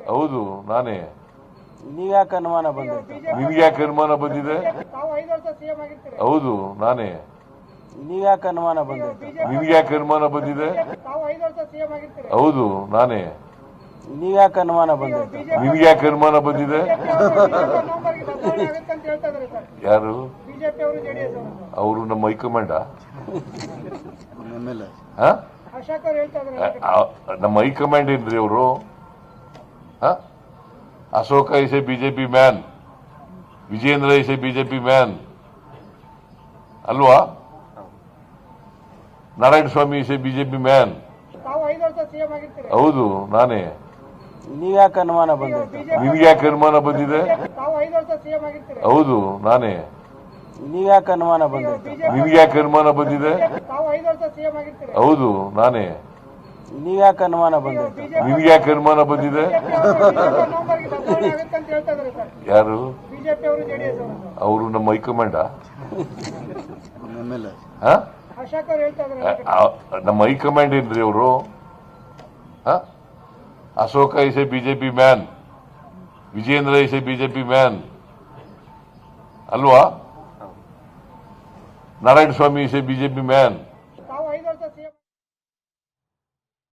ಹೌದು ನಾನೇ. ನೀವ್ಯಾಕೆ ಅನುಮಾನ ಬಂದಿತ್ತು? ನಿಮ್ಗೆ ಯಾಕೆ ಅನುಮಾನ ಬಂದಿದೆ? ಹೌದು ನಾನೇ. ನೀವ್ಯಾಕೆ ಅನುಮಾನ ಬಂದಿತ್ತು? ನಿಮ್ಗೆ ಯಾಕೆ ಅನುಮಾನ ಬಂದಿದೆ? ಹೌದು ನಾನೇ. ನೀವ್ಯಾಕೆ ಅನುಮಾನ ಬಂದಿತ್ತು? ನಿಮ್ಗೆ ಯಾಕೆ ಅನುಮಾನ ಬಂದಿದೆ? ಯಾರು? ಅವರು ನಮ್ಮ ಹೈಕಮಾಂಡ. ನಮ್ಮ ಹೈಕಮಾಂಡ್ ಏನ್ರಿ ಅವರು? Ashoka is a BJP man, Vijayendra is a BJP man ಅಲ್ವಾ? Narayana Swamy is a BJP man. ಹೌದು ನಾನೇ. ನೀವ್ಯಾಕೆ ಅನುಮಾನ ಬಂದಿತ್ತು? ನಿಮ್ಗೆ ಯಾಕೆ ಅನುಮಾನ ಬಂದಿದೆ? ಹೌದು ನಾನೇ. ನೀವ್ಯಾಕೆ ಅನುಮಾನ ಬಂದಿತ್ತು? ನಿಮ್ಗೆ ಯಾಕೆ ಅನುಮಾನ ಬಂದಿದೆ? ಹೌದು ನಾನೇ. ನೀವ್ಯಾಕೆ ಅನುಮಾನ ಬಂದಿತ್ತು? ನಿಮ್ಗೆ ಯಾಕೆ ಅನುಮಾನ ಬಂದಿದೆ? ಯಾರು? ಅವರು ನಮ್ಮ ಹೈಕಮಾಂಡ. ನಮ್ಮ ಹೈಕಮಾಂಡ್ ಏನ್ರಿ ಅವರು? Ashoka is a BJP man, Vijayendra is a BJP man ಅಲ್ವಾ? Narayana Swamy is a BJP man.